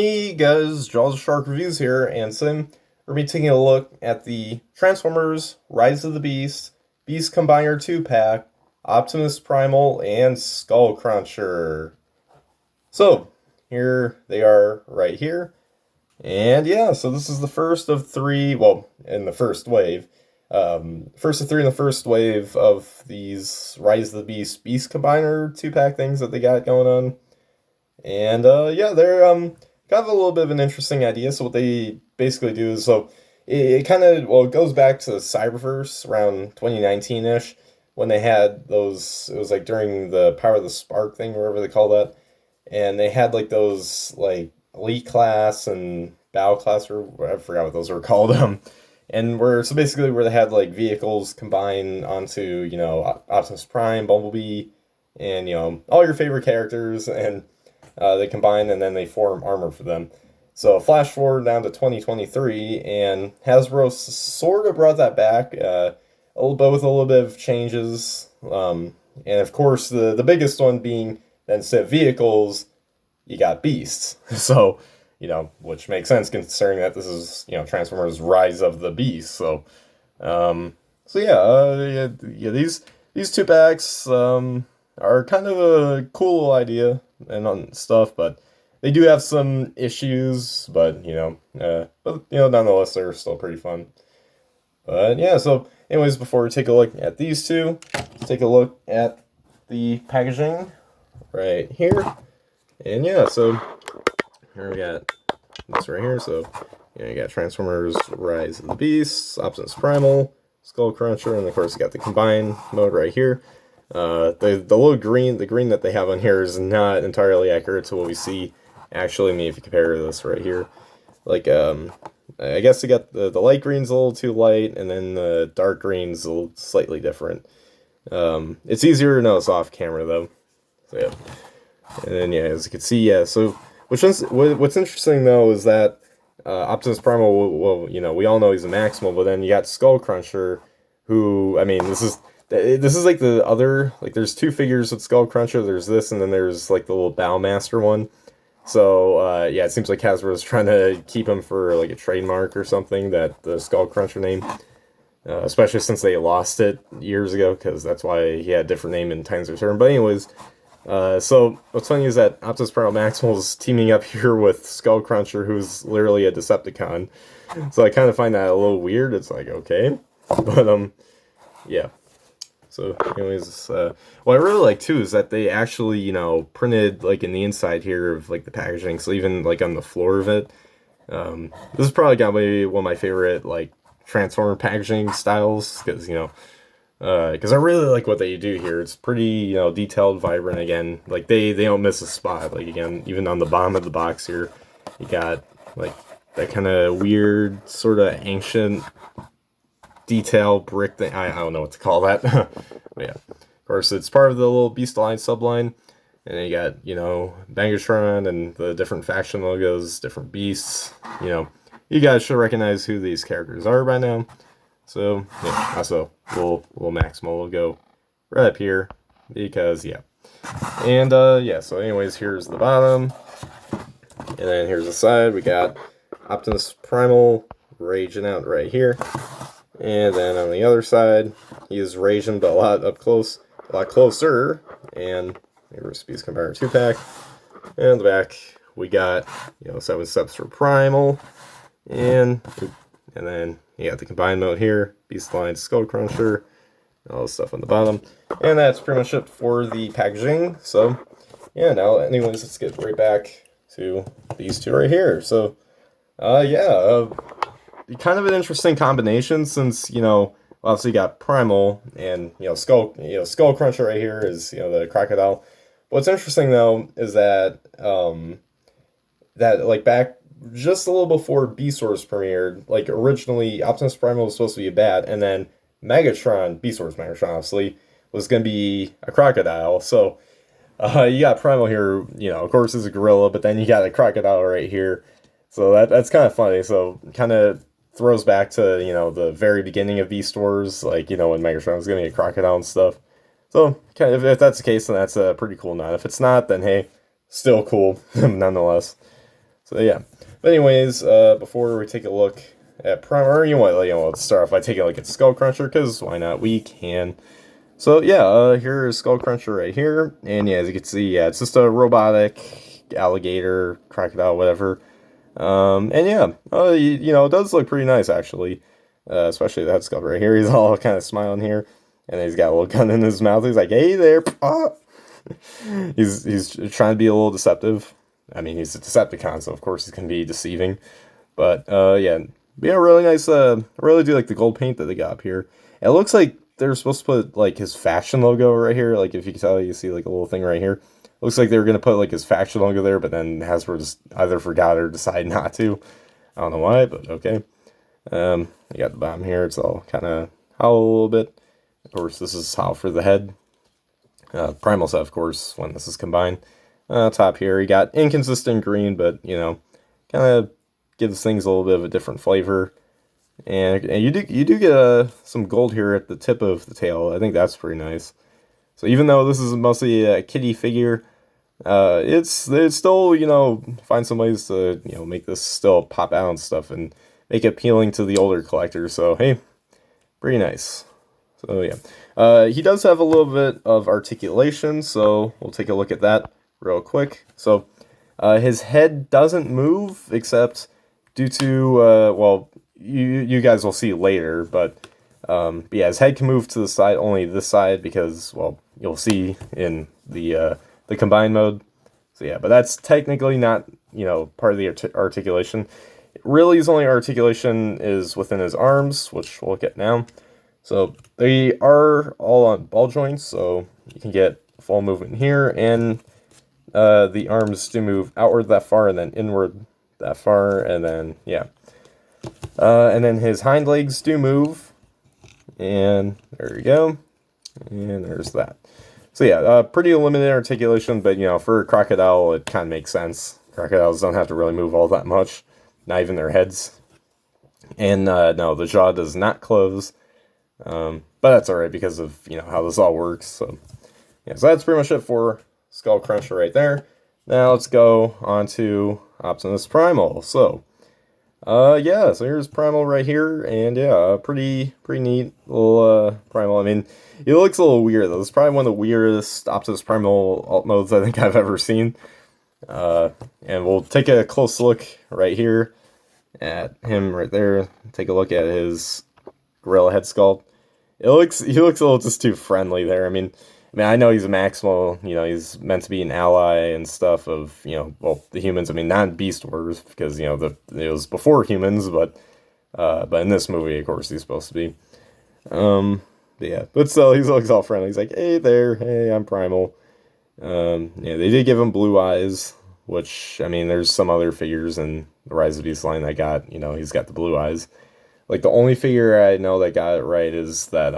Hey guys, Jaws of Shark Reviews here, and today we're going to be taking a look at the Transformers Rise of the Beast, Beast Combiner 2-pack, Optimus Primal, and Skullcruncher. So, here they are right here. And yeah, so this is the first of three, well, in the first wave. First of three in the first wave of these Rise of the Beast, Beast Combiner 2-pack things that they got going on. And yeah, they're kind of a little bit of an interesting idea. So what they basically do is it kind of it goes back to Cyberverse around 2019-ish when they had those. It was like during the Power of the Spark thing, whatever they call that, and they had like those like Elite class and Battle class, or I forgot what those were called. And basically where they had like vehicles combine onto Optimus Prime, Bumblebee, and all your favorite characters, and they combine and then they form armor for them. So flash forward down to 2023, and Hasbro sort of brought that back, a little bit with a little bit of changes, and of course the biggest one being that instead of vehicles, you got beasts. So which makes sense considering that this is Transformers Rise of the Beast. So yeah, these two packs are kind of a cool idea and on stuff, but they do have some issues, but nonetheless they're still pretty fun. But yeah, so anyways, before we take a look at these two, let's take a look at the packaging right here. And yeah, so here we got this right here. So you got Transformers Rise of the Beasts, Optimus Primal, Skullcruncher, and of course you got the combine mode right here. The little green, the green that they have on here is not entirely accurate to what we see actually. I mean, if you compare this right here, like I guess they got the light green's a little too light, and then the dark green's a little slightly different. It's easier to notice off camera though. So yeah, and then yeah, as you can see, yeah. So what's interesting though is that Optimus Primal, well, we all know he's a Maximal, but then you got Skullcruncher, who, I mean, this is like the other, like there's two figures with Skullcruncher. There's this, and then there's like the little Bowmaster one. So yeah, it seems like Hasbro is trying to keep him for like a trademark or something, that the Skullcruncher name, especially since they lost it years ago, because that's why he had a different name in Times of Return. But anyways, so what's funny is that Optimus Primal Maximal's teaming up here with Skullcruncher, who's literally a Decepticon. So I kind of find that a little weird. It's like, okay, but yeah. So anyways, what I really like too is that they actually, printed like in the inside here of like the packaging, so even like on the floor of it. This is probably got maybe one of my favorite like Transformer packaging styles, because I really like what they do here. It's pretty, detailed, vibrant. Again, like they don't miss a spot. Like again, even on the bottom of the box here, you got like that kind of weird sort of ancient detail brick thing. I don't know what to call that. But yeah, of course it's part of the little Beast line subline, and then you got Megatron and the different faction logos, different beasts. You guys should recognize who these characters are by now. So yeah, also little Maximal will go right up here, because yeah. And yeah, so anyways, here's the bottom, and then here's the side. We got Optimus Primal raging out right here. And then on the other side, he is raging, but a lot closer. And here's Beast Combiner 2-pack. And on the back, we got 7 steps for Primal, and then you got the combined mode here, Beast Line, Skullcruncher, all the stuff on the bottom. And that's pretty much it for the packaging. So yeah, now anyways, let's get right back to these two right here. So yeah. Kind of an interesting combination, since obviously you got Primal and Skullcruncher right here is the crocodile. What's interesting though is that that like back just a little before Beast Wars premiered, like originally Optimus Primal was supposed to be a bat, and then Beast Wars Megatron obviously was going to be a crocodile. So you got Primal here, of course is a gorilla, but then you got a crocodile right here. So that's kind of funny. So kind of throws back to the very beginning of Beast Wars, like when Megatron was gonna be a crocodile and stuff. So kind of, if that's the case, then that's a pretty cool nod. If it's not, then hey, still cool nonetheless. So yeah. But anyways, before we take a look at Primal, let's start off by taking a look at Skullcruncher, because why not? We can. So yeah, here is Skullcruncher right here, and yeah, as you can see, yeah, it's just a robotic alligator, crocodile, whatever. And yeah, it does look pretty nice actually, especially that skull right here. He's all kind of smiling here, and he's got a little gun in his mouth. He's like, "Hey there!" Ah! He's trying to be a little deceptive. I mean, he's a Decepticon, so of course he's gonna be deceiving. But yeah, really nice. I really do like the gold paint that they got up here. It looks like they're supposed to put like his faction logo right here. Like if you can tell, you see like a little thing right here. Looks like they were gonna put like his faction logo there, but then Hasbro just either forgot or decided not to. I don't know why, but okay. You got the bottom here. It's all kind of hollow a little bit. Of course, this is hollow for the head. Primal set, of course, when this is combined. Top here, you got inconsistent green, but kind of gives things a little bit of a different flavor. And you do get some gold here at the tip of the tail. I think that's pretty nice. So even though this is mostly a kitty figure, it's still find some ways to make this still pop out and stuff and make it appealing to the older collectors. So hey, pretty nice. So yeah, he does have a little bit of articulation, so we'll take a look at that real quick. So his head doesn't move except due to well, you guys will see later, but yeah, his head can move to the side, only this side, because, well, you'll see in the combined mode. So yeah, but that's technically not, part of the articulation. Really, his only articulation is within his arms, which we'll get now. So they are all on ball joints, so you can get full movement here, and the arms do move outward that far, and then inward that far, and then, yeah. And then his hind legs do move, and there you go, and there's that. So yeah, pretty limited articulation, but for a crocodile, it kind of makes sense. Crocodiles don't have to really move all that much, not even their heads. And no, the jaw does not close, but that's alright because of how this all works. So yeah, so that's pretty much it for Skullcruncher right there. Now let's go on to Optimus Primal. So yeah, so here's Primal right here, and yeah, pretty neat little Primal. I mean, it looks a little weird though. It's probably one of the weirdest Optimus Primal alt modes I think I've ever seen. And we'll take a close look right here at him right there. Take a look at his gorilla head sculpt. He looks a little just too friendly there. I mean, I know he's a Maximal, he's meant to be an ally and stuff of, well, the humans. I mean, not Beast Wars, because, it was before humans, but in this movie, of course, he's supposed to be. Yeah, but still, he looks all friendly. He's like, hey there, hey, I'm Primal. Yeah, they did give him blue eyes, which, I mean, there's some other figures in the Rise of Beast line that got, he's got the blue eyes. Like, the only figure I know that got it right is that,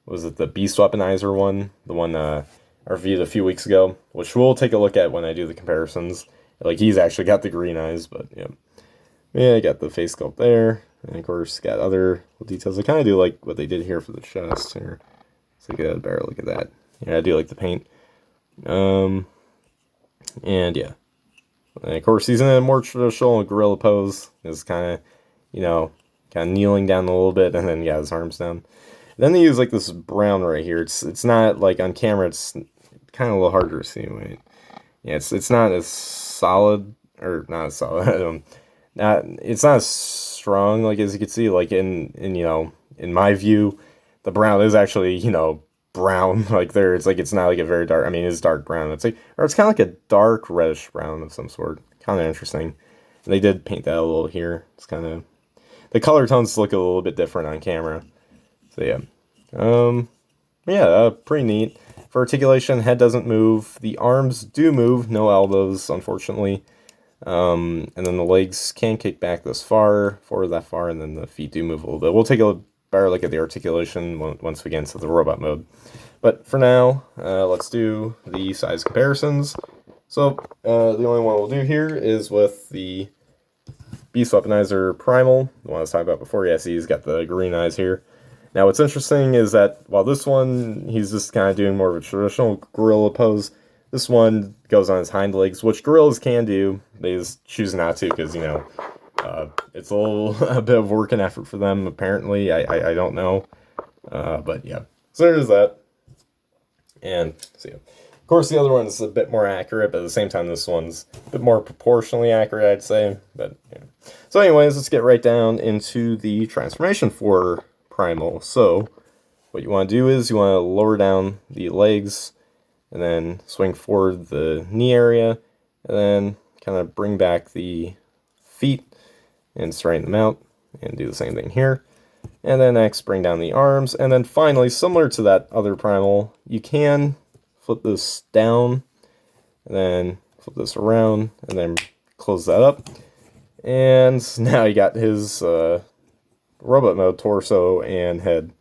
was it the Beast Weaponizer one? The one I reviewed a few weeks ago, which we'll take a look at when I do the comparisons. Like, he's actually got the green eyes, but yeah. Yeah, I got the face sculpt there. And of course, got other details. I kind of do like what they did here for the chest here. So get a better look at that. Yeah, I do like the paint. And yeah. And of course, he's in a more traditional gorilla pose. He's kind of, kind of kneeling down a little bit, and then, yeah, his arms down. Then they use like this brown right here. It's not like on camera. It's kind of a little harder to see. Wait, yeah, it's not as solid, or not as solid. It's not as strong, like, as you can see. Like in my view, the brown is actually brown. Like there, it's not like a very dark. I mean, it's dark brown. It's like, or it's kind of like a dark reddish brown of some sort. Kind of interesting. And they did paint that a little here. It's kind of, the color tones look a little bit different on camera. So yeah, pretty neat. For articulation, head doesn't move. The arms do move, no elbows, unfortunately. And then the legs can kick back this far, forward that far, and then the feet do move a little bit. We'll take a better look at the articulation once we get into the robot mode. But for now, let's do the size comparisons. So the only one we'll do here is with the Beast Weaponizer Primal, the one I was talking about before. Yeah, see, he's got the green eyes here. Now, what's interesting is that while this one, he's just kind of doing more of a traditional gorilla pose, This one goes on his hind legs, which gorillas can do. They just choose not to because, it's a little a bit of work and effort for them, apparently. I don't know. But yeah. So there's that. And so, yeah. Of course, the other one's a bit more accurate, but at the same time, this one's a bit more proportionally accurate, I'd say. But yeah. So anyways, let's get right down into the transformation for Primal. So what you want to do is you want to lower down the legs and then swing forward the knee area and then kind of bring back the feet and straighten them out and do the same thing here. And then next bring down the arms, and then finally, similar to that other Primal, you can flip this down and then flip this around and then close that up. And now you got his robot mode torso and head.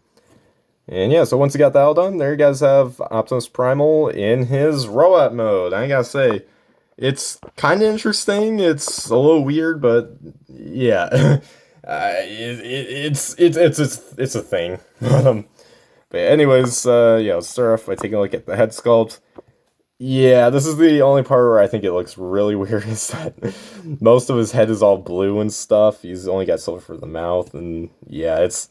And yeah, so once you got that all done, there you guys have Optimus Primal in his robot mode. I gotta say, it's kind of interesting. It's a little weird, but yeah, it's a thing. But anyways, yeah, let's start off by taking a look at the head sculpt. Yeah, this is the only part where I think it looks really weird, is that most of his head is all blue and stuff. He's only got silver for the mouth, and yeah, it's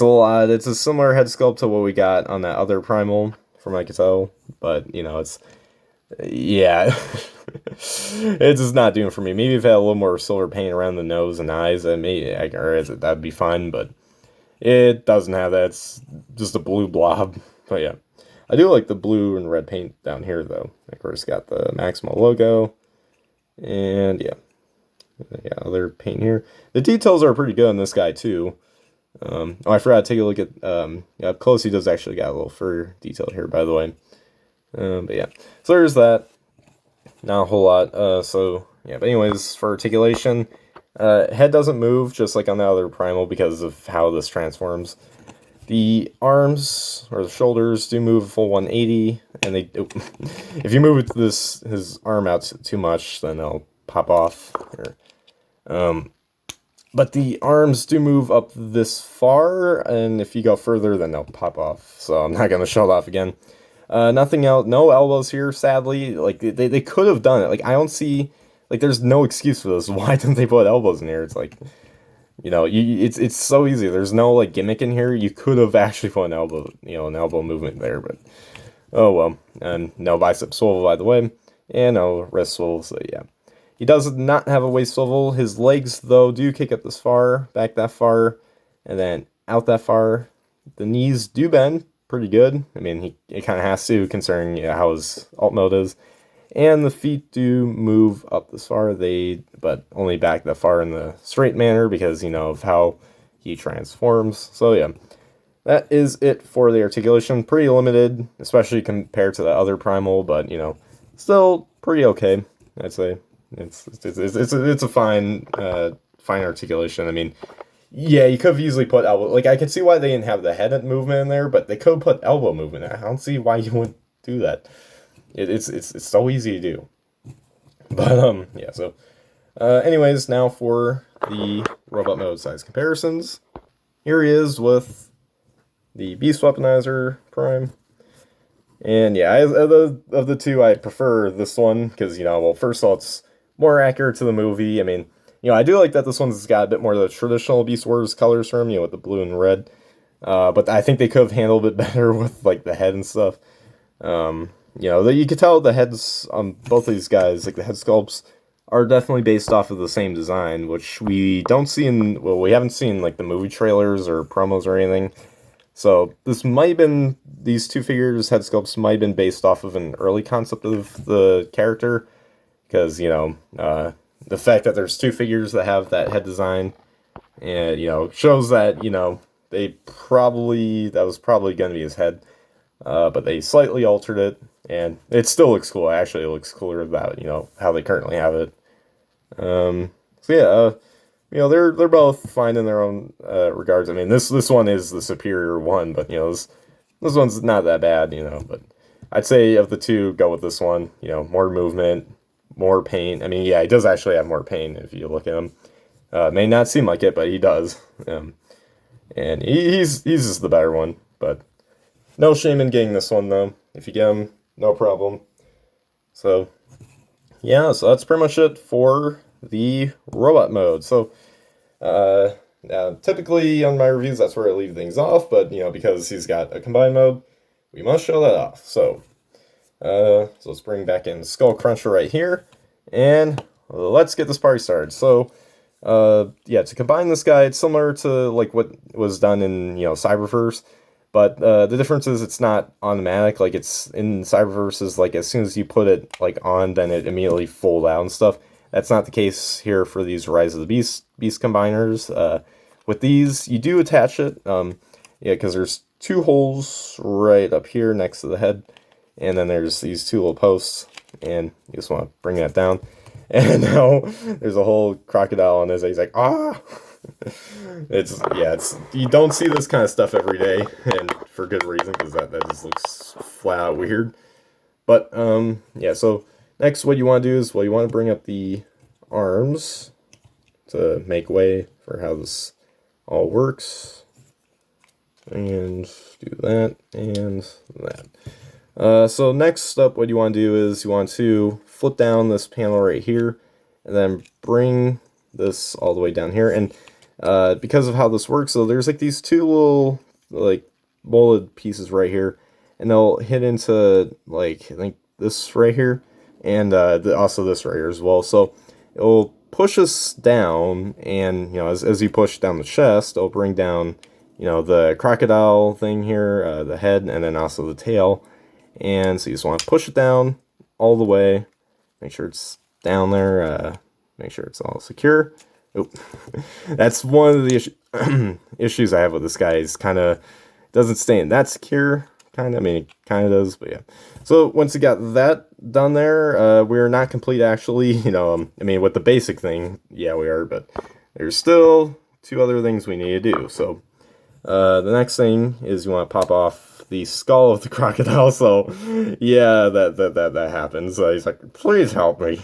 a lot. It's a similar head sculpt to what we got on that other Primal, from what I can tell, but it's yeah, it's just not doing it for me. Maybe if it had a little more silver paint around the nose and eyes, that'd be fine, but it doesn't have that. It's just a blue blob. But yeah, I do like the blue and red paint down here, though. Of course, got the Maximal logo, and yeah, other paint here. The details are pretty good on this guy too. Oh, I forgot to take a look at up close. He does actually got a little fur detail here, by the way. But yeah, so there's that. Not a whole lot. So yeah, but anyways, for articulation, head doesn't move just like on the other Primal because of how this transforms. The arms or the shoulders do move a full 180, and they if you move his arm out too much, then they'll pop off. But the arms do move up this far, and if you go further, then they'll pop off. So I'm not gonna show it off again. Nothing else, no elbows here, sadly. Like, they could have done it. Like, I don't see, like, there's no excuse for this. Why didn't they put elbows in here? It's like, it's so easy. There's no, like, gimmick in here. You could have actually put an elbow, an elbow movement there, but, oh well. And no bicep swivel, by the way, and no wrist swivel, so yeah. He does not have a waist swivel. His legs, though, do kick up this far, back that far, and then out that far. The knees do bend pretty good. I mean, it kind of has to, considering how his alt mode is. And the feet do move up this far, but only back that far in the straight manner because, of how he transforms. So yeah, that is it for the articulation. Pretty limited, especially compared to the other Primal, but, still pretty okay, I'd say. It's a fine articulation. I mean, yeah, you could have easily put elbow. Like, I could see why they didn't have the head movement in there, but they could put elbow movement. I don't see why you wouldn't do that. It's so easy to do. But yeah. So, anyways, now for the robot mode size comparisons. Here he is with the Beast Weaponizer Prime. And yeah, of the two, I prefer this one because well, first of all, it's more accurate to the movie. I mean, I do like that this one's got a bit more of the traditional Beast Wars colors from with the blue and red. But I think they could have handled it better with like the head and stuff. You could tell the heads on both of these guys, like the head sculpts, are definitely based off of the same design, which we don't see we haven't seen like the movie trailers or promos or anything. So this might have been, these two figures, head sculpts, might have been based off of an early concept of the character, because, the fact that there's two figures that have that head design, and, shows that, that was probably going to be his head, but they slightly altered it, and it still looks cool. Actually, it looks cooler about, how they currently have it. So yeah, they're both fine in their own regards. I mean, this one is the superior one, but this one's not that bad, but I'd say of the two, go with this one. More movement, more paint. I mean, yeah, he does actually have more paint if you look at him. May not seem like it, but he does. And he's just the better one. But no shame in getting this one though. If you get him, no problem. So yeah, so that's pretty much it for the robot mode. So typically on my reviews, that's where I leave things off, but because he's got a combined mode, we must show that off. So let's bring back in Skullcruncher right here, and let's get this party started. So, yeah, to combine this guy, it's similar to like what was done in Cyberverse, but the difference is it's not automatic. Like it's in Cyberverse is like as soon as you put it like on, then it immediately fold out and stuff. That's not the case here for these Rise of the Beast combiners. With these, you do attach it, yeah, because there's two holes right up here next to the head. And then there's these two little posts, and you just want to bring that down. And now there's a whole crocodile on his head. He's like, ah! It's you don't see this kind of stuff every day, and for good reason, because that just looks flat out weird. But, yeah, so next what you want to do is, well, you want to bring up the arms to make way for how this all works. And do that, and that. So next up, what you want to do is you want to flip down this panel right here, and then bring this all the way down here. And because of how this works, so there's like these two little like molded pieces right here, and they'll hit into like I think this right here, and also this right here as well. So it'll push us down, and as you push down the chest, it'll bring down the crocodile thing here, the head, and then also the tail. And so you just want to push it down all the way. Make sure it's down there. Make sure it's all secure. Oop. That's one of the issues I have with this guy. Is kind of doesn't stay in that secure. Kind of. I mean, it kind of does, but yeah. So once you got that done there, we're not complete actually. I mean, with the basic thing, yeah, we are. But there's still two other things we need to do. So the next thing is you want to pop off the skull of the crocodile. So yeah, that happens. He's like, please help me.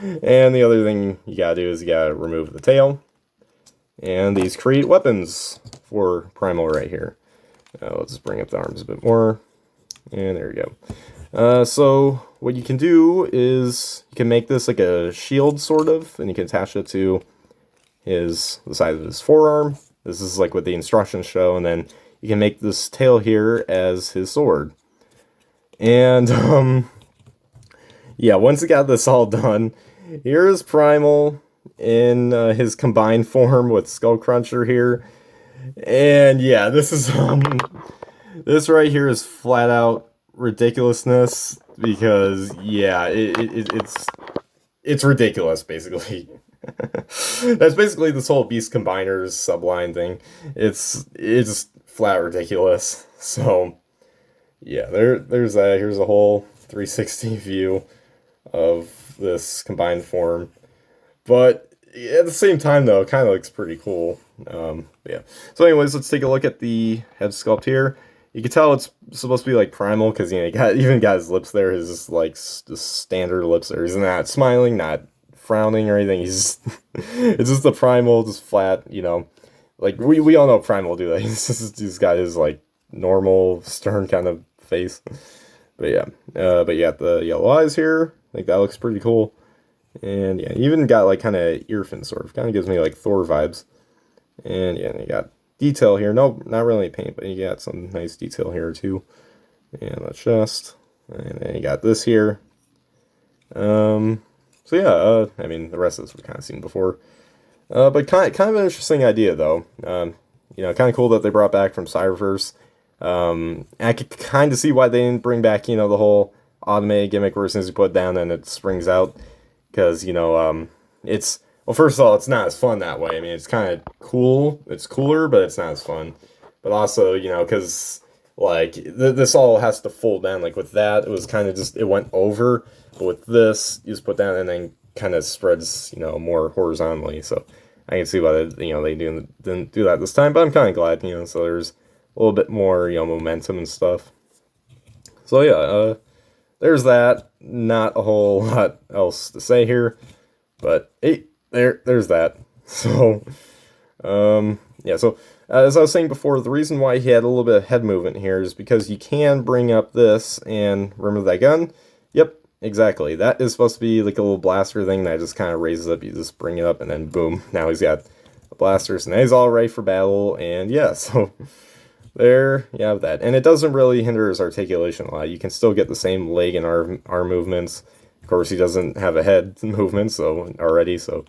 And the other thing you gotta do is you gotta remove the tail. And these create weapons for Primal right here. Let's just bring up the arms a bit more. And there we go. So what you can do is you can make this like a shield sort of, and you can attach it to the side of his forearm. This is like what the instructions show, and then you can make this tail here as his sword. And, yeah, once you got this all done, here's Primal in his combined form with Skullcruncher here. And, yeah, this is, this right here is flat out ridiculousness, because, yeah, it's ridiculous, basically. That's basically this whole Beast Combiners subline thing. It's flat ridiculous. So yeah, there's that. Here's a whole 360 view of this combined form. But at the same time though, it kind of looks pretty cool. Yeah. So anyways, let's take a look at the head sculpt here. You can tell it's supposed to be like Primal, because he even got his lips there. His just standard lips there. He's not smiling, not frowning or anything. He's it's just the Primal, just flat, like we all know Primal do that. He's got his like normal stern kind of face. But yeah, the yellow eyes here, like that looks pretty cool. And yeah, even got like kind of ear fin sort of, kind of gives me like Thor vibes. And yeah, you got detail here. No, not really paint, but you got some nice detail here too. And the chest, and then you got this here. So yeah, I mean, the rest of this we've kind of seen before. But kind of an interesting idea, though. Kind of cool that they brought back from Cyberverse. I could kind of see why they didn't bring back, the whole automated gimmick where as soon as you put it down, then it springs out. Because, it's... Well, first of all, it's not as fun that way. I mean, it's kind of cool. It's cooler, but it's not as fun. But also, because... Like, this all has to fold down. Like, with that, it was kind of just... It went over. But with this, you just put down and then kind of spreads, more horizontally. So I can see why they didn't do that this time. But I'm kind of glad, so there's a little bit more, momentum and stuff. So yeah, there's that. Not a whole lot else to say here. But hey, there's that. So, yeah, so as I was saying before, the reason why he had a little bit of head movement here is because you can bring up this and remove that gun. Yep, exactly. That is supposed to be like a little blaster thing that just kind of raises up. You just bring it up, and then boom, now he's got a blaster, so now he's all ready for battle. And yeah, so there you have that. And it doesn't really hinder his articulation a lot. You can still get the same leg and arm movements. Of course, he doesn't have a head movement, so already, so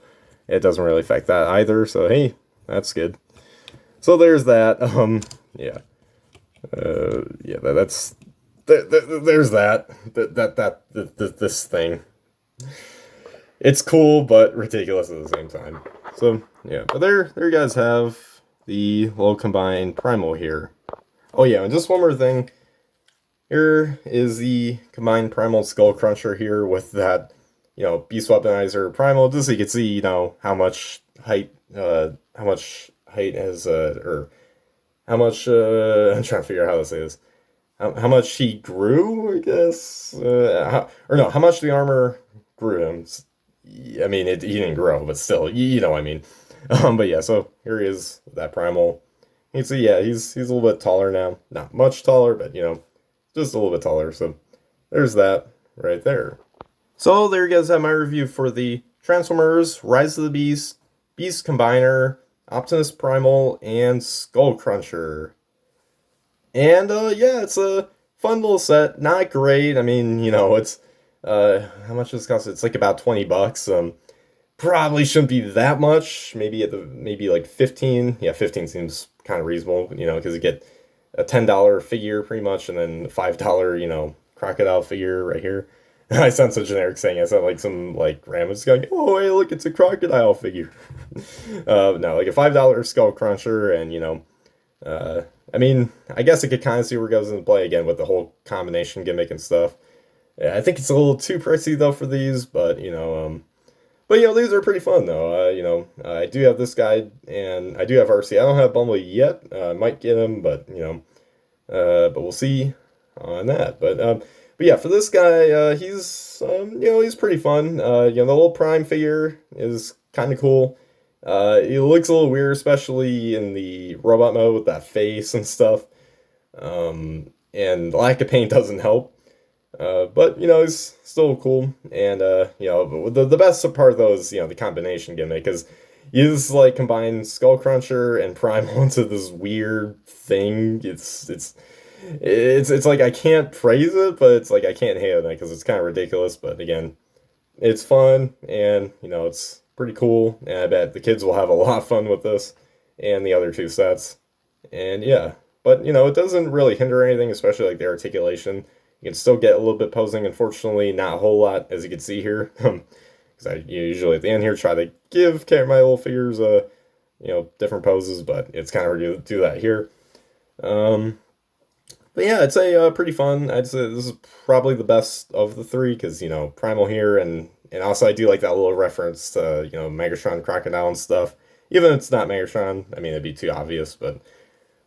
it doesn't really affect that either. So hey, that's good. So there's that. Yeah. Yeah, there's this thing. It's cool but ridiculous at the same time. So yeah, but there you guys have the little combined primal here. Oh yeah, and just one more thing. Here is the combined primal Skullcruncher here with that, beast weaponizer primal, just so you can see, how much height has or how much I'm trying to figure out how to say this. How much he grew, I guess, or no, how much the armor grew him. I mean, he didn't grow, but still, you know what I mean. But yeah, so here he is, that primal. You can see, yeah, he's a little bit taller now. Not much taller, but just a little bit taller. So there's that right there. So there you guys have my review for the Transformers Rise of the Beast Combiner, Optimus Primal, and Skullcruncher. And yeah, it's a fun little set. Not great. I mean, it's how much does it cost? It's like about $20. Probably shouldn't be that much. Maybe like 15. Yeah, 15 seems kind of reasonable, because you get a $10 figure pretty much, and then a $5, crocodile figure right here. I sound so generic saying it. I sound like some like random just going, oh hey, look, it's a crocodile figure. No, like a $5 Skullcruncher, and I mean, I guess I could kind of see where it goes into play again with the whole combination gimmick and stuff. Yeah, I think it's a little too pricey though for these, but these are pretty fun though. I do have this guy, and I do have RC. I don't have Bumble yet. I might get him, but but we'll see on that. But yeah, for this guy, he's pretty fun. The little Prime figure is kind of cool. It looks a little weird, especially in the robot mode with that face and stuff. And lack of paint doesn't help. But it's still cool. And the best part though is the combination gimmick, because you just like combine Skullcruncher and Primal into this weird thing. It's like I can't praise it, but it's like I can't hate it because it's kind of ridiculous. But again, it's fun, and it's pretty cool, and I bet the kids will have a lot of fun with this and the other two sets. And yeah, but it doesn't really hinder anything, especially like the articulation. You can still get a little bit posing. Unfortunately, not a whole lot, as you can see here, because I usually at the end here try to give my little figures different poses, but it's kind of hard to do that here. But yeah, I'd say pretty fun. I'd say this is probably the best of the three, because Primal here, and also I do like that little reference to Megatron, Crocodile, and stuff. Even if it's not Megatron, I mean it'd be too obvious. But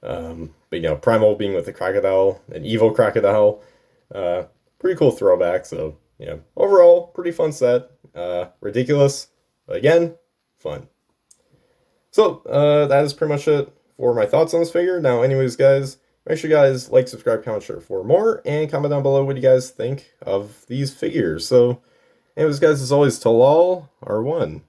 Primal being with the crocodile, an evil crocodile, pretty cool throwback. So yeah, overall pretty fun set. Ridiculous, but again, fun. So that is pretty much it for my thoughts on this figure. Now, anyways, guys. Make sure you guys like, subscribe, comment, share for more, and comment down below what you guys think of these figures. So, anyways, guys, as always, till all are one.